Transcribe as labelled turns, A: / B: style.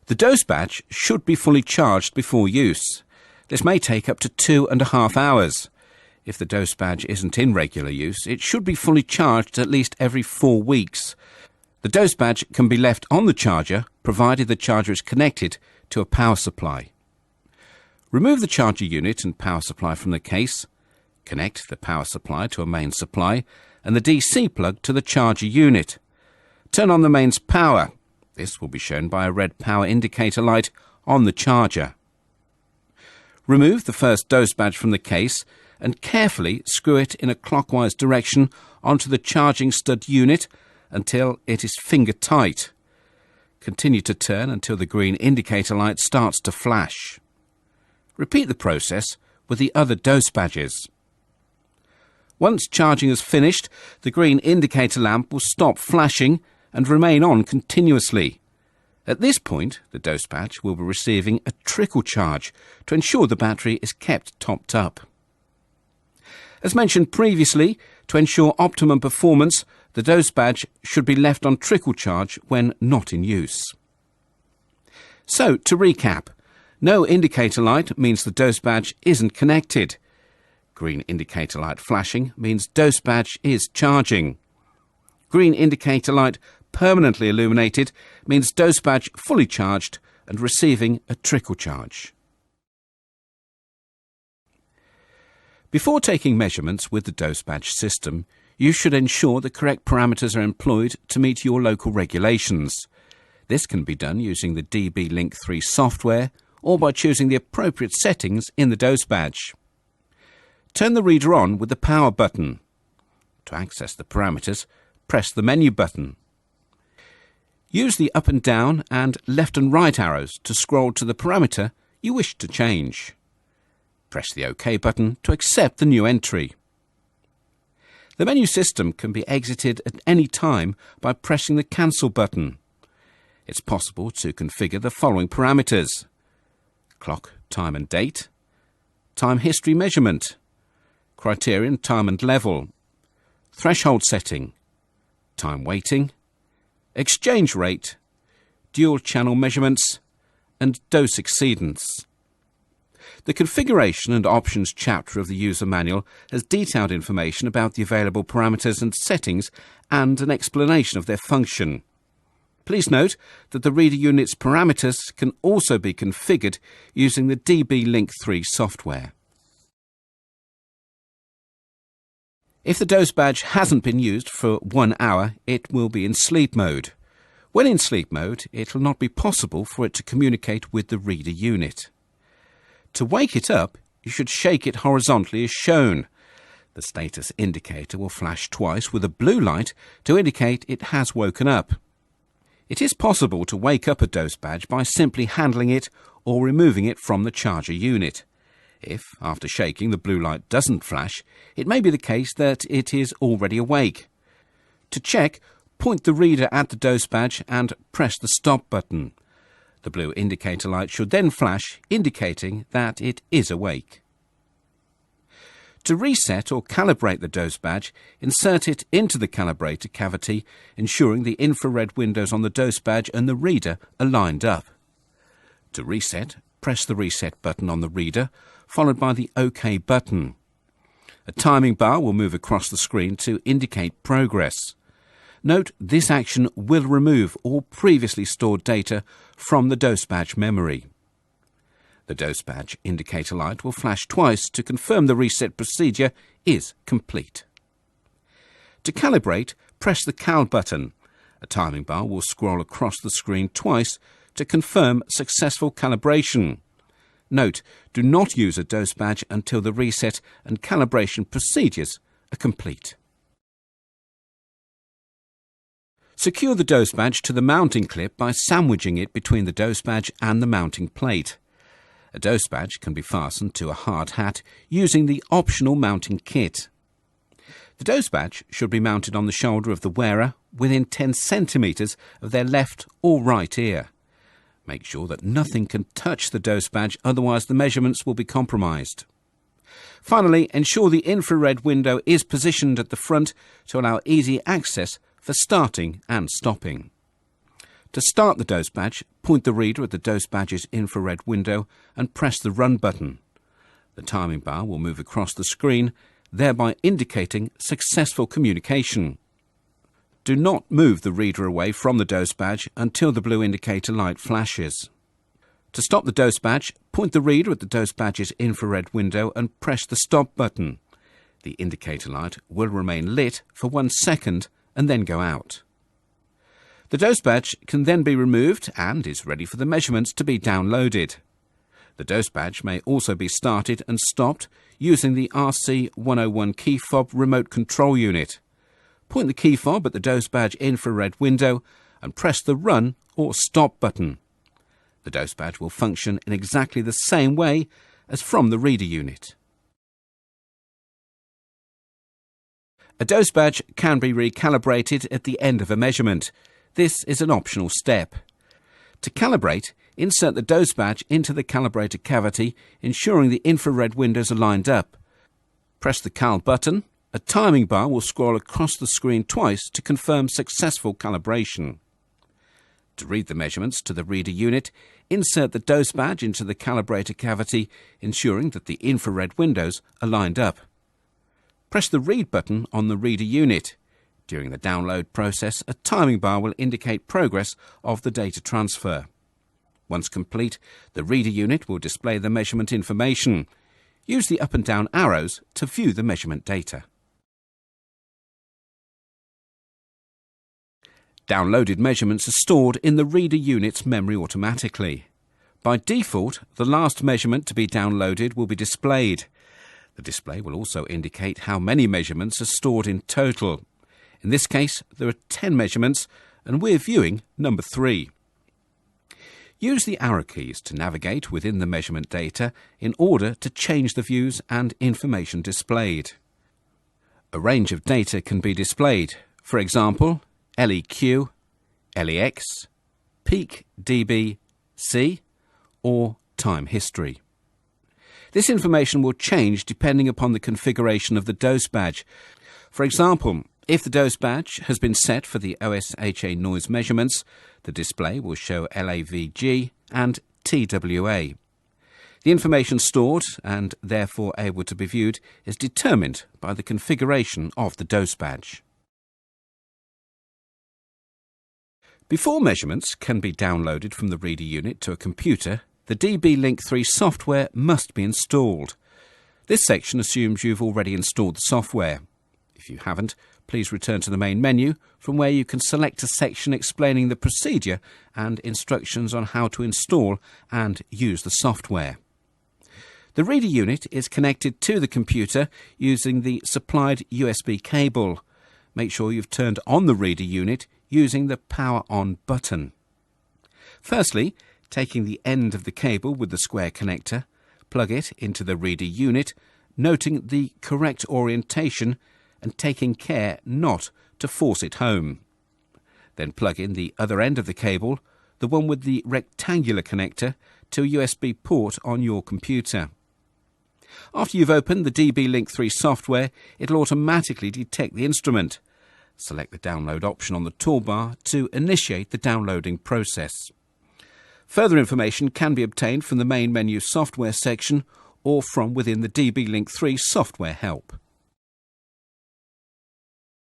A: The doseBadge should be fully charged before use. This may take up to 2.5 hours. If the doseBadge isn't in regular use, it should be fully charged at least every 4 weeks. The doseBadge can be left on the charger, provided the charger is connected to a power supply. Remove the charger unit and power supply from the case. Connect the power supply to a main supply and the DC plug to the charger unit. Turn on the mains power. This will be shown by a red power indicator light on the charger. Remove the first doseBadge from the case and carefully screw it in a clockwise direction onto the charging stud unit until it is finger tight. Continue to turn until the green indicator light starts to flash. Repeat the process with the other doseBadges. Once charging is finished, the green indicator lamp will stop flashing and remain on continuously. At this point, the doseBadge will be receiving a trickle charge to ensure the battery is kept topped up. As mentioned previously, to ensure optimum performance, the doseBadge should be left on trickle charge when not in use. So, to recap, no indicator light means the doseBadge isn't connected. Green indicator light flashing means doseBadge is charging. Green indicator light permanently illuminated means doseBadge fully charged and receiving a trickle charge. Before taking measurements with the doseBadge system, you should ensure the correct parameters are employed to meet your local regulations. This can be done using the DB Link 3 software or by choosing the appropriate settings in the doseBadge. Turn the reader on with the power button. To access the parameters, press the menu button. Use the up and down and left and right arrows to scroll to the parameter you wish to change. Press the OK button to accept the new entry. The menu system can be exited at any time by pressing the Cancel button. It's possible to configure the following parameters: clock, time and date, time history measurement, criterion, time and level, threshold setting, time waiting, exchange rate, dual channel measurements, and dose exceedance. The Configuration and Options chapter of the user manual has detailed information about the available parameters and settings and an explanation of their function. Please note that the reader unit's parameters can also be configured using the DB Link 3 software. If the doseBadge hasn't been used for 1 hour, it will be in sleep mode. When in sleep mode, it will not be possible for it to communicate with the reader unit. To wake it up, you should shake it horizontally as shown. The status indicator will flash twice with a blue light to indicate it has woken up. It is possible to wake up a doseBadge by simply handling it or removing it from the charger unit. If, after shaking, the blue light doesn't flash, it may be the case that it is already awake. To check, point the reader at the doseBadge and press the stop button. The blue indicator light should then flash, indicating that it is awake. To reset or calibrate the doseBadge, insert it into the calibrator cavity, ensuring the infrared windows on the doseBadge and the reader are lined up. To reset, press the reset button on the reader, followed by the OK button. A timing bar will move across the screen to indicate progress. Note, this action will remove all previously stored data from the doseBadge memory. The doseBadge indicator light will flash twice to confirm the reset procedure is complete. To calibrate, press the Cal button. A timing bar will scroll across the screen twice to confirm successful calibration. Note, do not use a doseBadge until the reset and calibration procedures are complete. Secure the doseBadge to the mounting clip by sandwiching it between the doseBadge and the mounting plate. A doseBadge can be fastened to a hard hat using the optional mounting kit. The doseBadge should be mounted on the shoulder of the wearer within 10 centimetres of their left or right ear. Make sure that nothing can touch the doseBadge, otherwise the measurements will be compromised. Finally, ensure the infrared window is positioned at the front to allow easy access for starting and stopping. To start the doseBadge, point the reader at the doseBadge's infrared window and press the Run button. The timing bar will move across the screen, thereby indicating successful communication. Do not move the reader away from the doseBadge until the blue indicator light flashes. To stop the doseBadge, point the reader at the doseBadge's infrared window and press the Stop button. The indicator light will remain lit for 1 second and then go out. The doseBadge can then be removed and is ready for the measurements to be downloaded. The doseBadge may also be started and stopped using the RC101 key fob remote control unit. Point the key fob at the doseBadge infrared window and press the Run or Stop button. The doseBadge will function in exactly the same way as from the reader unit. A doseBadge can be recalibrated at the end of a measurement. This is an optional step. To calibrate, insert the doseBadge into the calibrator cavity, ensuring the infrared windows are lined up. Press the Cal button. A timing bar will scroll across the screen twice to confirm successful calibration. To read the measurements to the reader unit, insert the doseBadge into the calibrator cavity, ensuring that the infrared windows are lined up. Press the Read button on the reader unit. During the download process, a timing bar will indicate progress of the data transfer. Once complete, the reader unit will display the measurement information. Use the up and down arrows to view the measurement data. Downloaded measurements are stored in the reader unit's memory automatically. By default, the last measurement to be downloaded will be displayed. The display will also indicate how many measurements are stored in total. In this case, there are 10 measurements, and we're viewing number 3. Use the arrow keys to navigate within the measurement data in order to change the views and information displayed. A range of data can be displayed, for example, LEQ, LEX, peak dB, C, or time history. This information will change depending upon the configuration of the doseBadge. For example, if the doseBadge has been set for the OSHA noise measurements, the display will show LAVG and TWA. The information stored and therefore able to be viewed is determined by the configuration of the doseBadge. Before measurements can be downloaded from the reader unit to a computer, the DB-Link 3 software must be installed. This section assumes you've already installed the software. If you haven't, please return to the main menu, from where you can select a section explaining the procedure and instructions on how to install and use the software. The reader unit is connected to the computer using the supplied USB cable. Make sure you've turned on the reader unit using the Power On button. Firstly, taking the end of the cable with the square connector, plug it into the reader unit, noting the correct orientation and taking care not to force it home. Then plug in the other end of the cable, the one with the rectangular connector, to a USB port on your computer. After you've opened the DB-Link 3 software, it'll automatically detect the instrument. Select the download option on the toolbar to initiate the downloading process. Further information can be obtained from the main menu software section or from within the DB-Link 3 software help.